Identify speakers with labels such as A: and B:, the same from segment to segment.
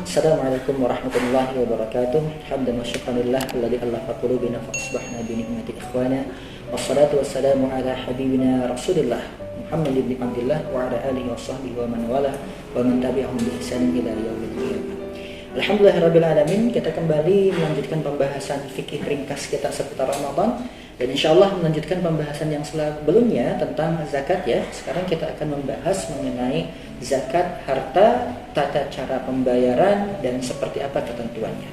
A: Assalamualaikum warahmatullahi wabarakatuh. Hamdan wa syukranillah alladzi allafa qulubina fa asbahna bi ni'mati ikhwana. Wassalatu wassalamu ala habibina Rasulillah Muhammad ibn Abdullah wa ala alihi wa sahbihi wa man wala wa man tabi'ahum bi ihsan ila yaumil qiyamah. Alhamdulillahirabbil alamin, kita kembali melanjutkan pembahasan fikih ringkas kita seputar Ramadan. Dan insyaallah melanjutkan pembahasan yang sebelumnya tentang zakat ya. Sekarang kita akan membahas mengenai zakat harta, tata cara pembayaran, dan seperti apa ketentuannya.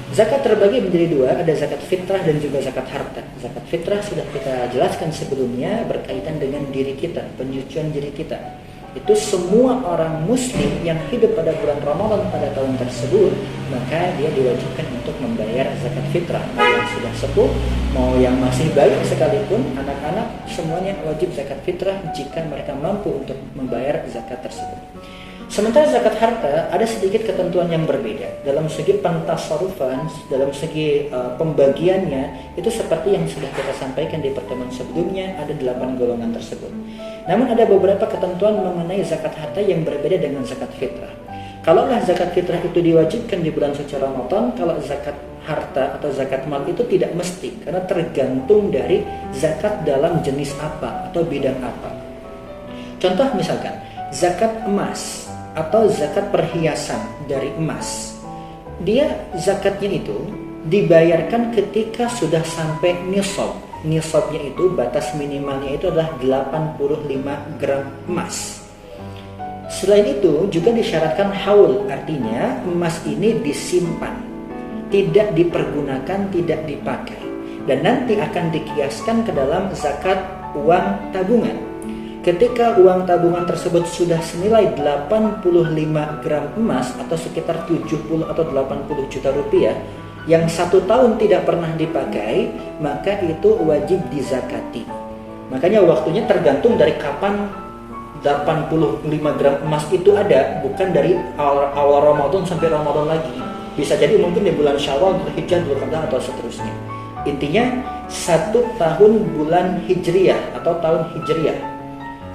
A: Zakat terbagi menjadi dua, ada zakat fitrah dan juga zakat harta. Zakat fitrah sudah kita jelaskan sebelumnya, berkaitan dengan diri kita, penyucian diri kita. Itu semua orang muslim yang hidup pada bulan Ramadan pada tahun tersebut, maka dia diwajibkan untuk membayar zakat fitrah. Mau yang sudah sepuh, mau yang masih bayi sekalipun, anak-anak semuanya wajib zakat fitrah jika mereka mampu untuk membayar zakat tersebut. Sementara zakat harta ada sedikit ketentuan yang berbeda. Dalam segi pentasarufan, dalam segi pembagiannya, itu seperti yang sudah kita sampaikan di pertemuan sebelumnya, ada 8 golongan tersebut. Namun ada beberapa ketentuan mengenai zakat harta yang berbeda dengan zakat fitrah. Kalaulah zakat fitrah itu diwajibkan di bulan suci Ramadan, kalau zakat harta atau zakat mal itu tidak mesti, karena tergantung dari zakat dalam jenis apa atau bidang apa. Contoh misalkan zakat emas atau zakat perhiasan dari emas, dia zakatnya itu dibayarkan ketika sudah sampai nisab. Nisabnya itu, batas minimalnya itu adalah 85 gram emas. Selain itu juga disyaratkan haul, artinya emas ini disimpan, tidak dipergunakan, tidak dipakai, dan nanti akan dikiaskan ke dalam zakat uang tabungan. Ketika uang tabungan tersebut sudah senilai 85 gram emas atau sekitar 70 atau 80 juta rupiah, yang 1 tahun tidak pernah dipakai, maka itu wajib dizakati. Makanya waktunya tergantung dari kapan 85 gram emas itu ada, bukan dari awal Ramadan sampai Ramadan lagi. Bisa jadi mungkin di bulan Syawal, Dzulhijjah, Dzulqa'dah atau seterusnya. Intinya 1 tahun bulan Hijriyah atau tahun Hijriyah.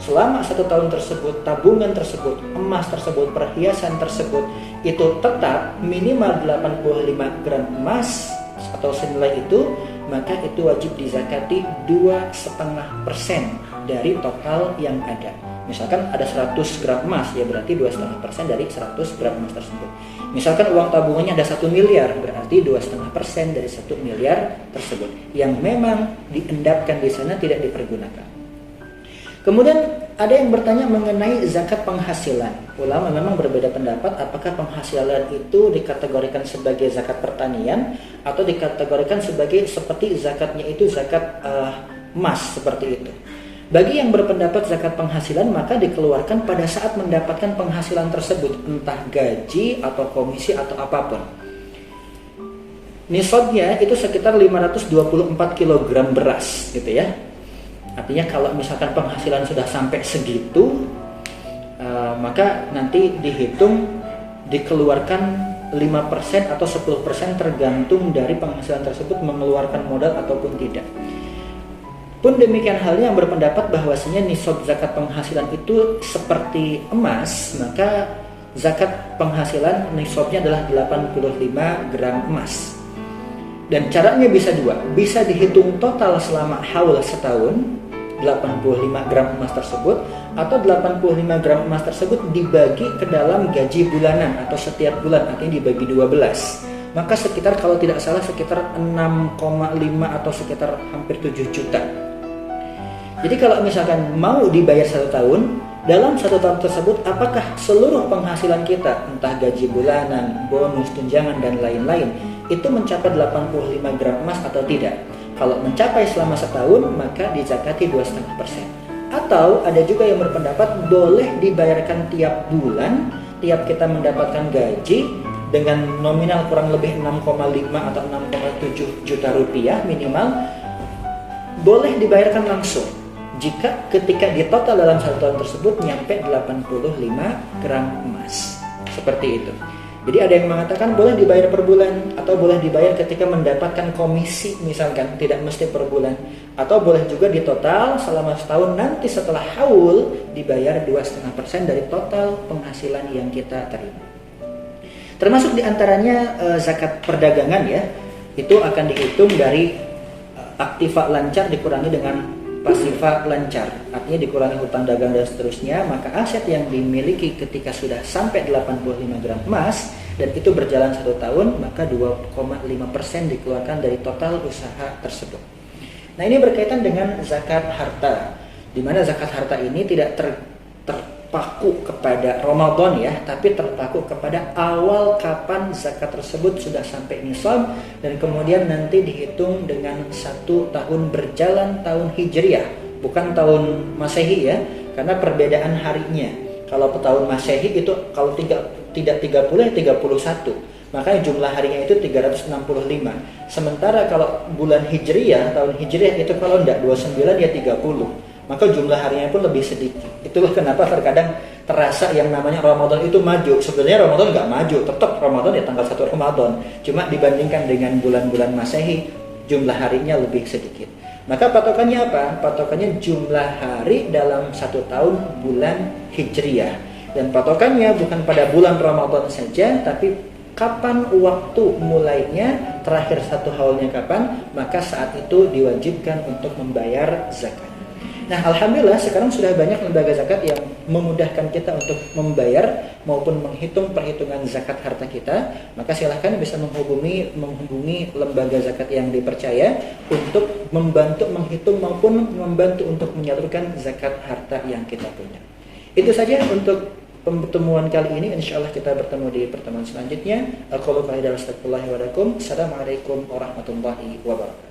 A: Selama 1 tahun tersebut, tabungan tersebut, emas tersebut, perhiasan tersebut itu tetap minimal 85 gram emas atau senilai itu, maka itu wajib dizakati 2,5% dari total yang ada. Misalkan ada 100 gram emas, ya berarti 2,5% dari 100 gram emas tersebut. Misalkan uang tabungannya ada 1 miliar, berarti 2,5% dari 1 miliar tersebut yang memang diendapkan di sana, tidak dipergunakan. Kemudian ada yang bertanya mengenai zakat penghasilan. Ulama memang berbeda pendapat apakah penghasilan itu dikategorikan sebagai zakat pertanian atau dikategorikan sebagai seperti zakatnya itu zakat emas seperti itu. Bagi yang berpendapat zakat penghasilan, maka dikeluarkan pada saat mendapatkan penghasilan tersebut, entah gaji atau komisi atau apapun. Nisabnya itu sekitar 524 kg beras gitu ya. Artinya kalau misalkan penghasilan sudah sampai segitu, maka nanti dihitung, dikeluarkan 5% atau 10% tergantung dari penghasilan tersebut mengeluarkan modal ataupun tidak. Pun demikian halnya yang berpendapat bahwasanya nisab zakat penghasilan itu seperti emas, maka zakat penghasilan nisabnya adalah 85 gram emas. Dan caranya bisa dua, bisa dihitung total selama haul setahun 85 gram emas tersebut, atau 85 gram emas tersebut dibagi ke dalam gaji bulanan atau setiap bulan, artinya dibagi 12. Maka sekitar, kalau tidak salah, sekitar 6,5 atau sekitar hampir 7 juta. Jadi kalau misalkan mau dibayar 1 tahun, dalam 1 tahun tersebut apakah seluruh penghasilan kita, entah gaji bulanan, bonus, tunjangan, dan lain-lain, itu mencapai 85 gram emas atau tidak? Kalau mencapai selama setahun, maka dizakati 2,5%. Atau ada juga yang berpendapat boleh dibayarkan tiap bulan, tiap kita mendapatkan gaji dengan nominal kurang lebih 6,5 atau 6,7 juta rupiah minimal, boleh dibayarkan langsung jika ketika ditotal dalam 1 tahun tersebut nyampe 85 gram emas. Seperti itu. Jadi ada yang mengatakan boleh dibayar per bulan, atau boleh dibayar ketika mendapatkan komisi misalkan, tidak mesti per bulan, atau boleh juga ditotal selama setahun, nanti setelah haul dibayar 2,5% dari total penghasilan yang kita terima. Termasuk diantaranya zakat perdagangan ya, itu akan dihitung dari aktiva lancar dikurangi dengan pasiva lancar, artinya dikurangi hutang dagang dan seterusnya. Maka aset yang dimiliki ketika sudah sampai 85 gram emas dan itu berjalan 1 tahun, maka 2,5% dikeluarkan dari total usaha tersebut. Nah, ini berkaitan dengan zakat harta, di mana zakat harta ini tidak terpaku kepada Ramadan ya, tapi terpaku kepada awal kapan zakat tersebut sudah sampai nisab, dan kemudian nanti dihitung dengan 1 tahun berjalan tahun Hijriah, bukan tahun Masehi ya, karena perbedaan harinya. Kalau tahun Masehi itu kalau tidak 30 ya 31. Makanya jumlah harinya itu 365. Sementara kalau bulan Hijriah, tahun Hijriah itu kalau enggak 29 ya 30. Maka jumlah harinya pun lebih sedikit. Itulah kenapa terkadang terasa yang namanya Ramadan itu maju. Sebenarnya Ramadan enggak maju, tetap Ramadan ya tanggal 1 Ramadan. Cuma dibandingkan dengan bulan-bulan Masehi, jumlah harinya lebih sedikit. Maka patokannya apa? Patokannya jumlah hari dalam 1 tahun bulan Hijriah. Dan patokannya bukan pada bulan Ramadan saja, tapi kapan waktu mulainya, terakhir 1 haulnya kapan, maka saat itu diwajibkan untuk membayar zakat. Nah, alhamdulillah sekarang sudah banyak lembaga zakat yang memudahkan kita untuk membayar maupun menghitung perhitungan zakat harta kita. Maka silahkan bisa menghubungi lembaga zakat yang dipercaya untuk membantu menghitung maupun membantu untuk menyalurkan zakat harta yang kita punya. Itu saja untuk pertemuan kali ini. Insyaallah kita bertemu di pertemuan selanjutnya. Assalamualaikum warahmatullahi wabarakatuh.